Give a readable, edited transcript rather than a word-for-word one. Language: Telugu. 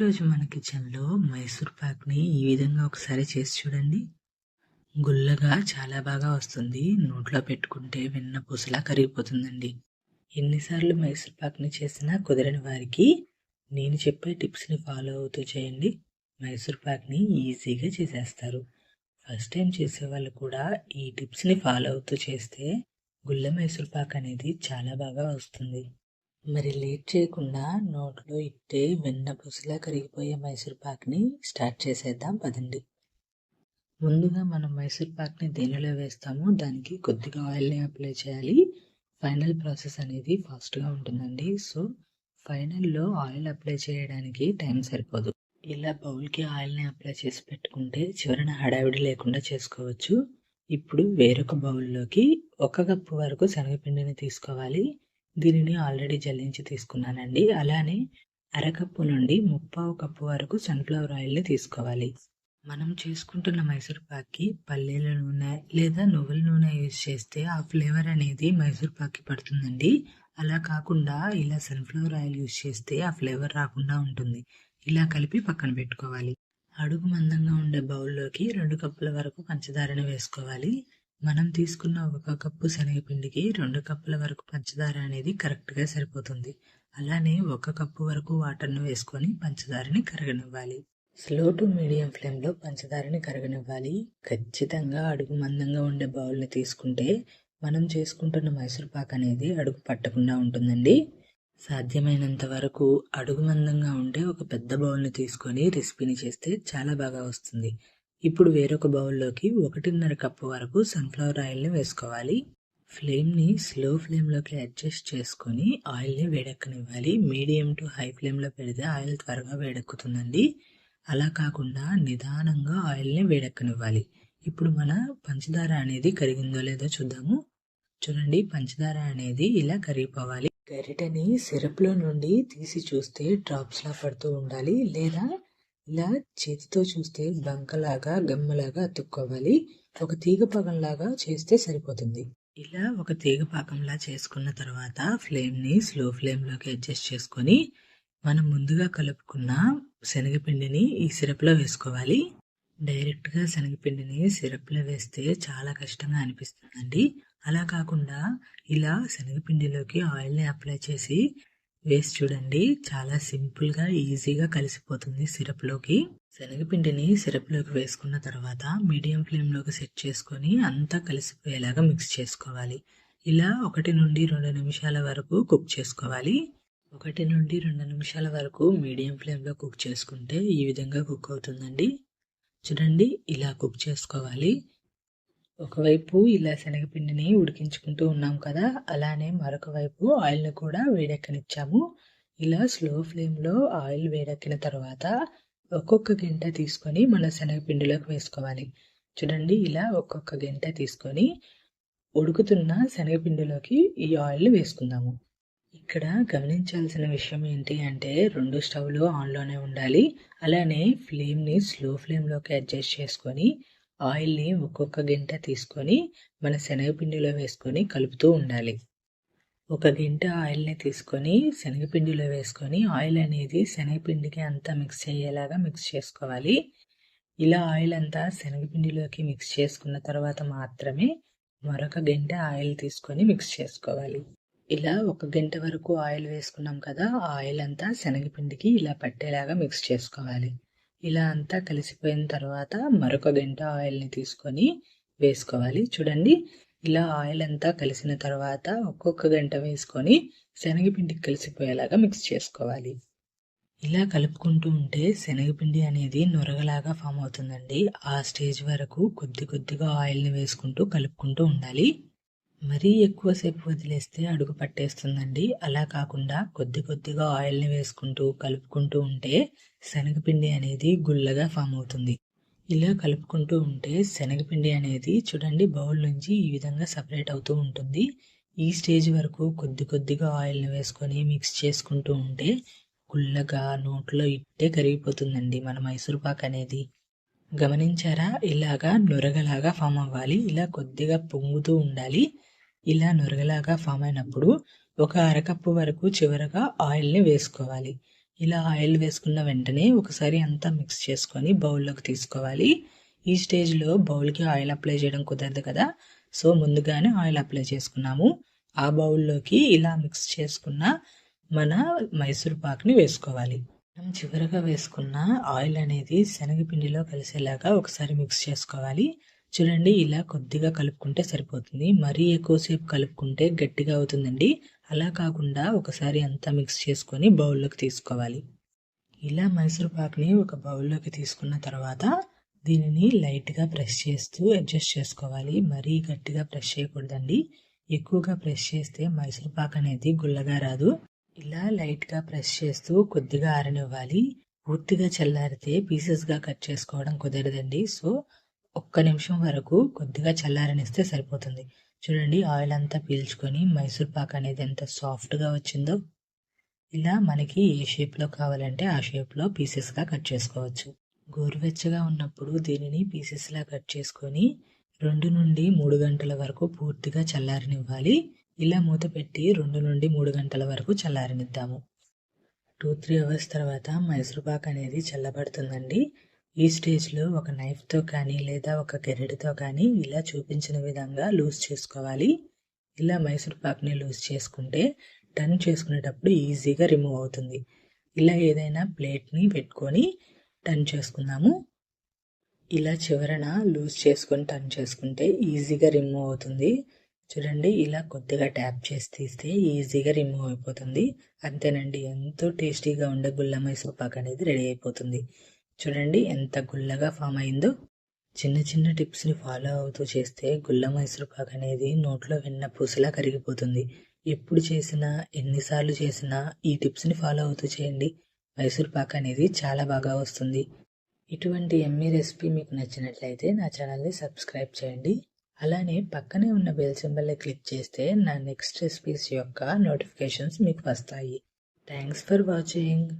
ఈరోజు మన కిచెన్లో మైసూర్ పాక్ని ఈ విధంగా ఒకసారి చేసి చూడండి. గుల్లగా చాలా బాగా వస్తుంది. నోట్లో పెట్టుకుంటే వెన్న పూసలా కరిగిపోతుందండి. ఎన్నిసార్లు మైసూర్ పాక్ని చేసినా కుదరని వారికి నేను చెప్పే టిప్స్ని ఫాలో అవుతూ చేయండి. మైసూర్ పాక్ని ఈజీగా చేసేస్తారు. ఫస్ట్ టైం చేసేవాళ్ళు కూడా ఈ టిప్స్ని ఫాలో అవుతూ చేస్తే గుల్ల మైసూర్ పాక్ అనేది చాలా బాగా వస్తుంది. మరి లేట్ చేయకుండా నోట్లో ఇట్టే వెన్న పూసలా కరిగిపోయే మైసూర్ పాక్ని స్టార్ట్ చేసేద్దాం పదండి. ముందుగా మనం మైసూర్ పాక్ని దేనిలో వేస్తామో దానికి కొద్దిగా ఆయిల్ని అప్లై చేయాలి. ఫైనల్ ప్రాసెస్ అనేది ఫాస్ట్గా ఉంటుందండి. సో ఫైనల్లో ఆయిల్ అప్లై చేయడానికి టైం సరిపోదు. ఇలా బౌల్కి ఆయిల్ని అప్లై చేసి పెట్టుకుంటే చివరన హడావిడి లేకుండా చేసుకోవచ్చు. ఇప్పుడు వేరొక బౌల్లోకి 1 కప్పు వరకు శనగపిండిని తీసుకోవాలి. దీనిని ఆల్రెడీ జల్లించి తీసుకున్నానండి. అలానే అరకప్పు నుండి 1/4 కప్పు వరకు సన్ఫ్లవర్ ఆయిల్ని తీసుకోవాలి. మనం చేసుకుంటున్న మైసూర్ పాక్కి పల్లీల నూనె లేదా నువ్వుల నూనె యూజ్ చేస్తే ఆ ఫ్లేవర్ అనేది మైసూర్ పాక్కి పడుతుందండి. అలా కాకుండా ఇలా సన్ఫ్లవర్ ఆయిల్ యూజ్ చేస్తే ఆ ఫ్లేవర్ రాకుండా ఉంటుంది. ఇలా కలిపి పక్కన పెట్టుకోవాలి. అడుగు మందంగా ఉండే బౌల్లోకి 2 కప్పుల వరకు పంచదారని వేసుకోవాలి. మనం తీసుకున్న 1 కప్పు శనగపిండికి 2 కప్పుల వరకు పంచదార అనేది కరెక్ట్గా సరిపోతుంది. అలానే 1 కప్పు వరకు వాటర్ను వేసుకొని పంచదారని కరగనివ్వాలి. స్లో టు మీడియం ఫ్లేమ్లో పంచదారని కరగనివ్వాలి. ఖచ్చితంగా అడుగు మందంగా ఉండే బౌల్ని తీసుకుంటే మనం చేసుకుంటున్న మైసూర్ పాక్ అనేది అడుగు పట్టకుండా ఉంటుందండి. సాధ్యమైనంత వరకు అడుగు మందంగా ఉండే ఒక పెద్ద బౌల్ని తీసుకొని రెసిపీని చేస్తే చాలా బాగా వస్తుంది. ఇప్పుడు వేరొక బౌల్లోకి 1.5 కప్పు వరకు సన్ఫ్లవర్ ఆయిల్ని వేసుకోవాలి. ఫ్లేమ్ని స్లో ఫ్లేమ్లోకి అడ్జస్ట్ చేసుకొని ఆయిల్ని వేడెక్కనివ్వాలి. మీడియం టు హై ఫ్లేమ్లో పెడితే ఆయిల్ త్వరగా వేడెక్కుతుందండి. అలా కాకుండా నిదానంగా ఆయిల్ని వేడెక్కనివ్వాలి. ఇప్పుడు మన పంచదార అనేది కరిగిందో లేదో చూద్దాము. చూడండి, పంచదార అనేది ఇలా కరిగిపోవాలి. గరిటెని సిరప్లో నుండి తీసి చూస్తే డ్రాప్స్లా పడుతూ ఉండాలి. లేదా ఇలా చేతితో చూస్తే బంకలాగా గమ్మలాగా అతుక్కోవాలి. ఒక తీగ పాకంలాగా చేస్తే సరిపోతుంది. ఇలా ఒక తీగ పాకంలా చేసుకున్న తర్వాత ఫ్లేమ్ని స్లో ఫ్లేమ్లోకి అడ్జస్ట్ చేసుకొని మనం ముందుగా కలుపుకున్న శనగపిండిని ఈ సిరప్లో వేసుకోవాలి. డైరెక్ట్గా శనగపిండిని సిరప్లో వేస్తే చాలా కష్టంగా అనిపిస్తుందండి. అలా కాకుండా ఇలా శనగపిండిలోకి ఆయిల్ని అప్లై చేసి వేసి చూడండి. చాలా సింపుల్గా ఈజీగా కలిసిపోతుంది సిరప్లోకి. శనగపిండిని సిరప్లోకి వేసుకున్న తర్వాత మీడియం ఫ్లేమ్లోకి సెట్ చేసుకొని అంతా కలిసిపోయేలాగా మిక్స్ చేసుకోవాలి. ఇలా 1 నుండి 2 నిమిషాల వరకు కుక్ చేసుకోవాలి. 1 నుండి 2 నిమిషాల వరకు మీడియం ఫ్లేమ్లో కుక్ చేసుకుంటే ఈ విధంగా కుక్ అవుతుందండి. చూడండి, ఇలా కుక్ చేసుకోవాలి. ఒకవైపు ఇలా శనగపిండిని ఉడికించుకుంటూ ఉన్నాం కదా, అలానే మరొక వైపు ఆయిల్ని కూడా వేడెక్కనిచ్చాము. ఇలా స్లో ఫ్లేమ్లో ఆయిల్ వేడెక్కిన తర్వాత ఒక్కొక్క గంట తీసుకొని మన శనగపిండిలోకి వేసుకోవాలి. చూడండి, ఇలా ఒక్కొక్క గంట తీసుకొని ఉడుకుతున్న శనగపిండిలోకి ఈ ఆయిల్ని వేసుకుందాము. ఇక్కడ గమనించాల్సిన విషయం ఏంటి అంటే 2 స్టవ్లు ఆన్లోనే ఉండాలి. అలానే ఫ్లేమ్ని స్లో ఫ్లేమ్లోకి అడ్జస్ట్ చేసుకొని ఆయిల్ని ఒక్కొక్క గంట తీసుకొని మన శనగపిండిలో వేసుకొని కలుపుతూ ఉండాలి. 1 గంట ఆయిల్ని తీసుకొని శనగపిండిలో వేసుకొని ఆయిల్ అనేది శనగపిండికి అంతా మిక్స్ అయ్యేలాగా మిక్స్ చేసుకోవాలి. ఇలా ఆయిల్ అంతా శనగపిండిలోకి మిక్స్ చేసుకున్న తర్వాత మాత్రమే మరొక గంట ఆయిల్ తీసుకొని మిక్స్ చేసుకోవాలి. ఇలా 1 గంట వరకు ఆయిల్ వేసుకున్నాం కదా, ఆయిల్ అంతా శనగపిండికి ఇలా పట్టేలాగా మిక్స్ చేసుకోవాలి. ఇలా అంతా కలిసిపోయిన తర్వాత మరొక గంట ఆయిల్ని తీసుకొని వేసుకోవాలి. చూడండి, ఇలా ఆయిల్ అంతా కలిసిన తర్వాత ఒక్కొక్క గంట వేసుకొని శనగపిండికి కలిసిపోయేలాగా మిక్స్ చేసుకోవాలి. ఇలా కలుపుకుంటూ ఉంటే శనగపిండి అనేది నొరగలాగా ఫామ్ అవుతుందండి. ఆ స్టేజ్ వరకు కొద్దిగా ఆయిల్ని వేసుకుంటూ కలుపుకుంటూ ఉండాలి. మరీ ఎక్కువసేపు వదిలేస్తే అడుగు పట్టేస్తుందండి. అలా కాకుండా కొద్దిగా ఆయిల్ని వేసుకుంటూ కలుపుకుంటూ ఉంటే శనగపిండి అనేది గుల్లగా ఫామ్ అవుతుంది. ఇలా కలుపుకుంటూ ఉంటే శనగపిండి అనేది చూడండి బౌల్ నుంచి ఈ విధంగా సపరేట్ అవుతూ ఉంటుంది. ఈ స్టేజ్ వరకు కొద్దిగా ఆయిల్ని వేసుకొని మిక్స్ చేసుకుంటూ ఉంటే గుల్లగా నోట్లో ఇట్టే కరిగిపోతుందండి మన మైసూర్ పాక్ అనేది. గమనించారా? ఇలాగా నొరగలాగా ఫామ్ అవ్వాలి. ఇలా కొద్దిగా పొంగుతూ ఉండాలి. ఇలా నొరగలాగా ఫామ్ అయినప్పుడు ఒక అరకప్పు వరకు చివరగా ఆయిల్ని వేసుకోవాలి. ఇలా ఆయిల్ వేసుకున్న వెంటనే ఒకసారి అంతా మిక్స్ చేసుకొని బౌల్లోకి తీసుకోవాలి. ఈ స్టేజ్లో బౌల్కి ఆయిల్ అప్లై చేయడం కుదరదు కదా, సో ముందుగానే ఆయిల్ అప్లై చేసుకున్నాము. ఆ బౌల్లోకి ఇలా మిక్స్ చేసుకున్న మన మైసూర్ పాక్ని వేసుకోవాలి. మనం చివరగా వేసుకున్న ఆయిల్ అనేది శనగపిండిలో కలిసేలాగా ఒకసారి మిక్స్ చేసుకోవాలి. చూడండి, ఇలా కొద్దిగా కలుపుకుంటే సరిపోతుంది. మరీ ఎక్కువసేపు కలుపుకుంటే గట్టిగా అవుతుందండి. అలా కాకుండా ఒకసారి అంతా మిక్స్ చేసుకొని బౌల్లోకి తీసుకోవాలి. ఇలా మైసూర్ పాక్ని ఒక బౌల్లోకి తీసుకున్న తర్వాత దీనిని లైట్గా ప్రెస్ చేస్తూ అడ్జస్ట్ చేసుకోవాలి. మరీ గట్టిగా ప్రెస్ చేయకూడదండి. ఎక్కువగా ప్రెస్ చేస్తే మైసూర్ పాక్ అనేది గుల్లగా రాదు. ఇలా లైట్గా ప్రెస్ చేస్తూ కొద్దిగా ఆరనివ్వాలి. పూర్తిగా చల్లారితే పీసెస్గా కట్ చేసుకోవడం కుదరదండి. సో ఒక్క నిమిషం వరకు కొద్దిగా చల్లారనిస్తే సరిపోతుంది. చూడండి, ఆయిల్ అంతా పీల్చుకొని మైసూర్ పాక్ అనేది ఎంత సాఫ్ట్గా వచ్చిందో. ఇలా మనకి ఏ షేప్లో కావాలంటే ఆ షేప్లో పీసెస్గా కట్ చేసుకోవచ్చు. గోరువెచ్చగా ఉన్నప్పుడు దీనిని పీసెస్లా కట్ చేసుకొని 2 నుండి 3 గంటల వరకు పూర్తిగా చల్లారనివ్వాలి. ఇలా మూత పెట్టి 2 నుండి 3 గంటల వరకు చల్లారనిద్దాము. 2-3 అవర్స్ తర్వాత మైసూర్ పాక్ అనేది చల్లబడుతుందండి. ఈ స్టేజ్లో ఒక నైఫ్తో కానీ లేదా ఒక గెరెటితో కానీ ఇలా చూపించిన విధంగా లూజ్ చేసుకోవాలి. ఇలా మైసూర్ పాక్ని లూజ్ చేసుకుంటే టర్న్ చేసుకునేటప్పుడు ఈజీగా రిమూవ్ అవుతుంది. ఇలా ఏదైనా ప్లేట్ని పెట్టుకొని టర్న్ చేసుకుందాము. ఇలా చివరన లూజ్ చేసుకొని టర్న్ చేసుకుంటే ఈజీగా రిమూవ్ అవుతుంది. చూడండి, ఇలా కొద్దిగా ట్యాప్ చేసి తీస్తే ఈజీగా రిమూవ్ అయిపోతుంది. అంతేనండి, ఎంతో టేస్టీగా ఉండే గుల్ల మైసూర్ పాక్ అనేది రెడీ అయిపోతుంది. చూడండి ఎంత గుల్లగా ఫామ్ అయిందో. చిన్న చిన్న టిప్స్ని ఫాలో అవుతూ చేస్తే గుల్ల మైసూర్ పాక్ అనేది నోట్లో వెన్న పూసలా కరిగిపోతుంది. ఎప్పుడు చేసినా ఎన్నిసార్లు చేసినా ఈ టిప్స్ని ఫాలో అవుతూ చేయండి. మైసూర్ పాక్ అనేది చాలా బాగా వస్తుంది. ఇటువంటి యమ్మీ రెసిపీ మీకు నచ్చినట్లయితే నా ఛానల్ని సబ్స్క్రైబ్ చేయండి. అలానే పక్కనే ఉన్న బెల్ సింబల్ని క్లిక్ చేస్తే నా నెక్స్ట్ రెసిపీస్ యొక్క నోటిఫికేషన్స్ మీకు వస్తాయి. Thanks for watching.